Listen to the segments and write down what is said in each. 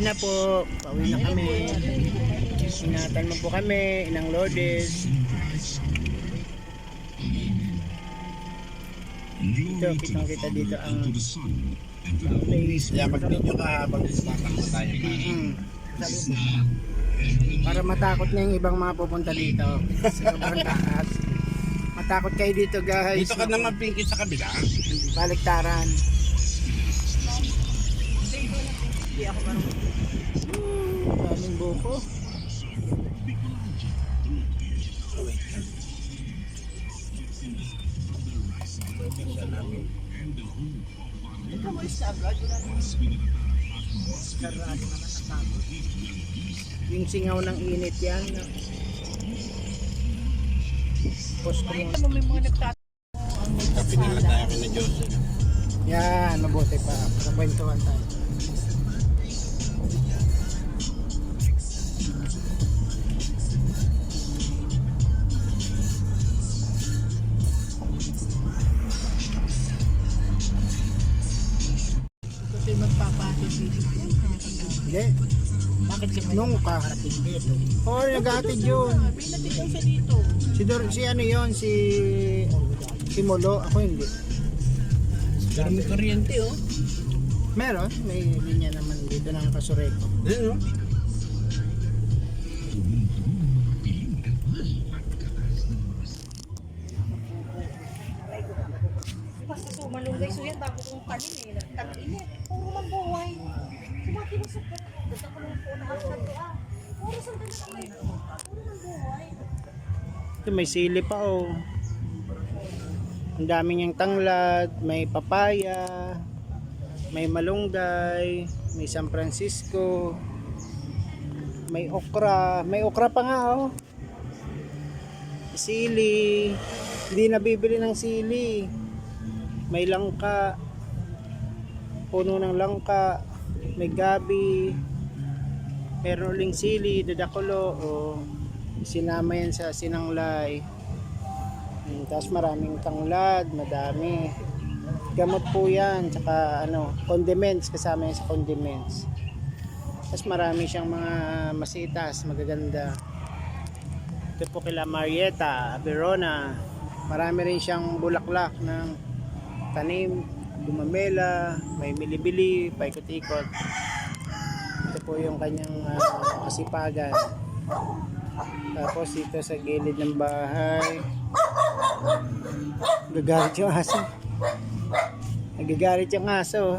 na po. Pauwi na kami. Ingatan mo po kami, Inang Lourdes. Dito, kitang-kita dito ang place. Kaya pag-video ka, pag-disbatang mo tayo. Para matakot na yung ibang mga pupunta dito. Sa sobrang taas. Matakot kayo dito, guys. Dito ka naman pinky sa kabila. Baliktaran. Daming buko. Yung singaw ng init yan. Post ko muna. Pinila tayo kina Joseph. Yan, mabuti pa. Nakwentuhan tayo. Kasi magpapatid dito. Hindi. Bakit si Nung makakarating dito? Oo, naghatid yun. May natigaw siya dito. Si ano yun, si Molo. Ako hindi. Pero may kuryente oh. Meron, may linya naman dito ng Kasureko. Ayun, no? Basta sumalunggay so yan bago kong kanin eh. Tag-init. Puro man buhay. Sumati mo sa kat. Dito ko lang po nakakad ko ah. Puro saan ka nakamay. Puro man buhay. Ito may sili pa oh. Ang dami niyang tanglad, may papaya, may malunggay, may San Francisco, may okra pa nga oh. Sili, hindi nabibili ng sili. May langka, puno ng langka, may gabi, meron uling sili, dadakulo, oh. Sinama yan sa sinanglay. Tapos maraming tanglad, madami. Gamot po yan, tsaka ano, condiments, kasama yan sa condiments. Tapos marami siyang mga masitas, magaganda. Ito po kila Marieta, Verona. Marami rin siyang bulaklak ng tanim, gumamela, may milibili, paikot-ikot. Ito po yung kanyang kasipagan. Tapos dito sa gilid ng bahay, nagagalit yung aso. Nagagalit yung aso.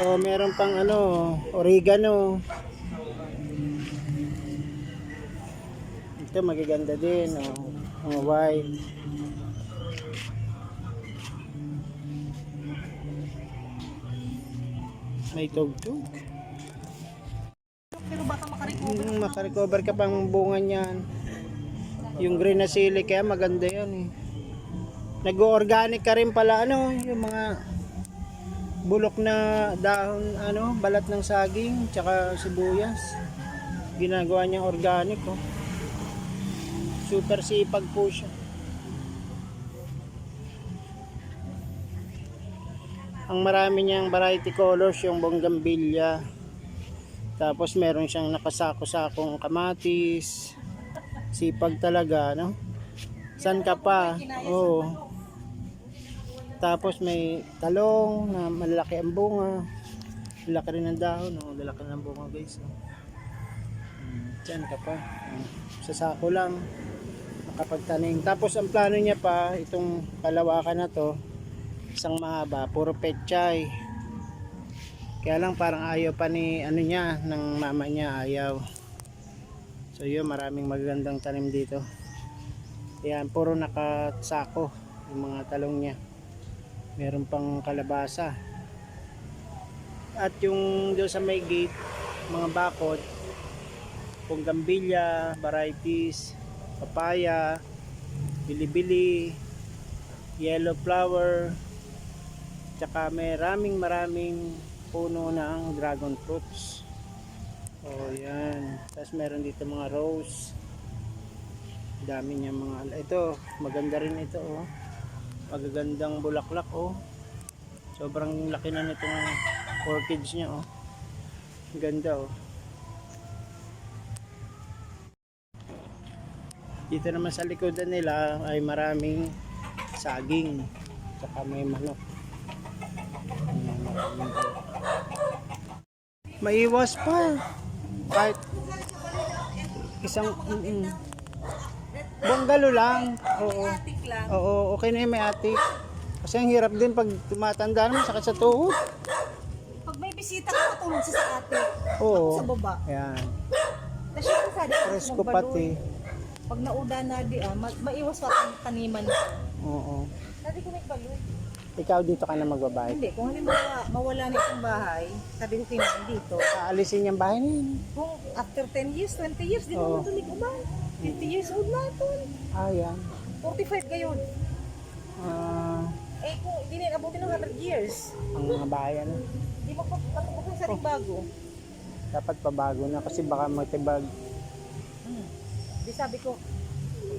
Oh, meron pang ano, oregano. Ito magaganda din, oh, mga white. May tugtog. Pero baka makarecover. Makarecover ka pang bunga niyan. Yung green na sili kaya maganda yan eh. Nag-organic ka rin pala ano, yung mga bulok na dahon ano, balat ng saging tsaka sibuyas. Ginagawa niyang organic oh. Super sipag po siya. Ang marami niyang variety colors yung bougainvillea. Tapos meron siyang nakasako-sakong kamatis. Sipag talaga, no? San ka pa? Oo. Tapos may talong na malaki ang bunga. Malaki rin ang dahon, no? Malaki ng bunga, guys. No? San ka pa? Sa sako lang. Nakapagtanim. Tapos ang plano niya pa, itong kalawakan na to, isang mahaba, puro pechay. Kaya lang parang ayaw pa ni ano niya, ng mama niya ayaw. So yun, maraming magagandang tanim dito. Yan, puro nakasako yung mga talong niya. Meron pang kalabasa. At yung doon sa may gate, mga bakod, bougainvillea, varieties, papaya, bilibili, yellow flower, tsaka maraming puno ng dragon fruits. Oh, yan. Tapos meron dito mga rose. Dami niya mga ito, maganda rin ito oh. Magagandang bulaklak oh. Sobrang laki na nitong orchids niya, oh. Ganda, oh. Dito naman sa likodan nila ay maraming saging. Saka may manok. Ayan, maraming. Maiwas pa. Kahit isang bungalo lang. Oo. Atik lang. Oo, okay na yung may atik. Kasi ang hirap din pag tumatanda naman, sakit sa tuhod. Pag may bisita ka, matulog siya sa ate. Oo. Sa baba. Ayan. Kasi kung saan Presko pati. Pag nauda na di maiwas pa ang taniman ko. Oo. Sabi ko nagbaloy. Ikaw dito ka na magbabayad. Hindi, kung halimbawa mawala na itong bahay, sabi ko kinain dito. Aalisin yung bahay na yun. Kung after 10 years, 20 years, di Oo. naman tulig uman. 50 years old na ito. Ayan. 45 ngayon. Eh kung hindi na abutin ng 100 years, Ang mga bahay, ano. di mo patubok yung saring bago. Dapat pabago na kasi baka matibag. Di sabi ko,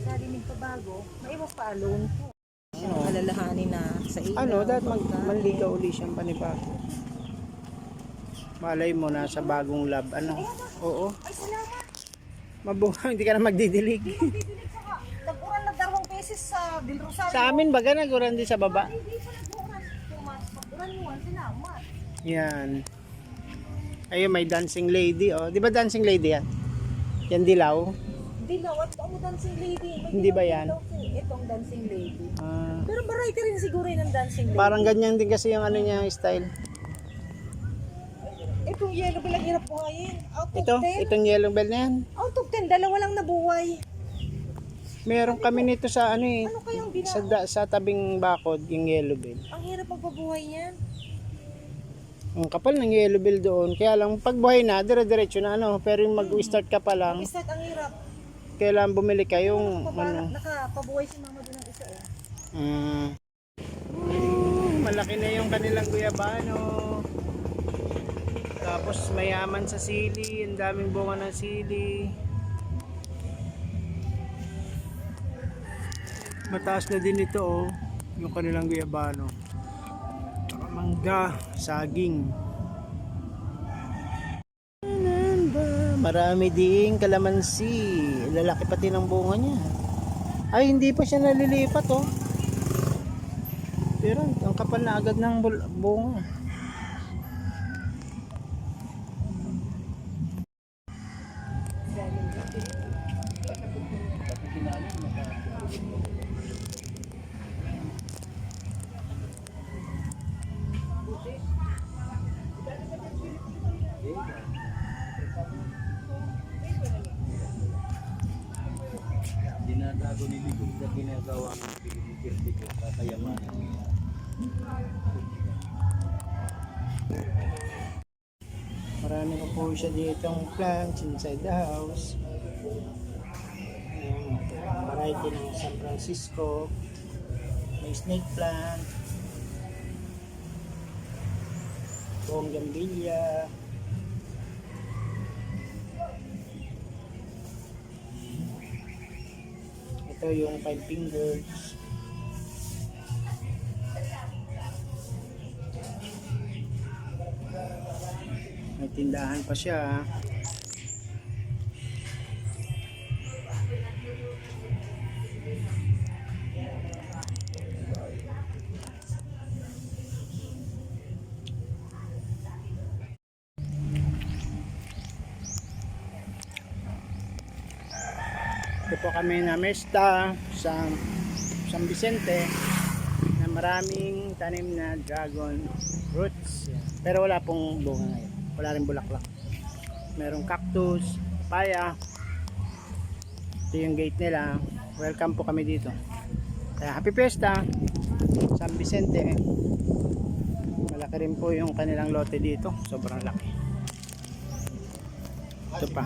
sa dinig pa bago, maiwas pa alone ko. Siyang alalahanin na sa ilaw. Ano, dapat pagkain. manligaw uli siyang panibago. Malay mo na sa bagong lab. Ano? Oo. Ay, salamat. Mabuhay, hindi ka na magdidilig. Didilig sa ka. Nag-uran na 2 beses sa Del Rosario. Sa amin baga naguran din sa baba. Hindi pa nag-uran. Pag-uran mo, salamat. Yan. Ayun, may dancing lady, oh. Di ba dancing lady yan? Yan dilaw. Hindi na, what ang dancing lady? May Hindi ba yan? Itong dancing lady. Ah, Pero variety rin siguro yun ng dancing lady. parang ganyan din kasi yung ano niya, yung style. Itong yellow bilang hirap buhayin. Out of Ito, 10. itong yellow bell na yan. Out of 10, dalawa lang nabuhay. Meron kami nito sa ano eh. Ano kayang Sa tabing bakod, yung yellow bell. Ang hirap magpabuhay yan. Ang kapal ng yellow bell doon. Kaya lang, pag buhay na, dire-diretso na ano. Pero yung mag-start ka pa lang, Start ang hirap. kailangan bumili ka yung ano. Nakapabuhay si mama doon ng isa eh. Malaki na yung kanilang guyabano. Tapos mayaman sa sili. Ang daming bunga ng sili. Mataas na din ito, oh. Yung kanilang guyabano. Tsaka mangga, saging. Marami ding kalamansi. Lalaki pati ng bunga niya. Ay, hindi pa siya nalilipat, oh. Pero ang kapal na agad ng bunga. Dinadago ni Ligong sa ginagawa ng Pilipin ko sa kayamanan niya. Marami na po siya ditong plants inside the house. Ayan, variety ng San Francisco. May snake plant. Bougainvillea. Ito yung 5 fingers. May tindahan pa siya. Ito po kami na mesta sa San Vicente na maraming tanim na dragon fruits. Pero wala pong bunga ngayon. Wala rin bulaklak. Merong cactus, papaya. Ito yung gate nila. Welcome po kami dito. Kaya happy fiesta San Vicente. Malaki rin po yung kanilang lote dito. Sobrang laki. Ito pa.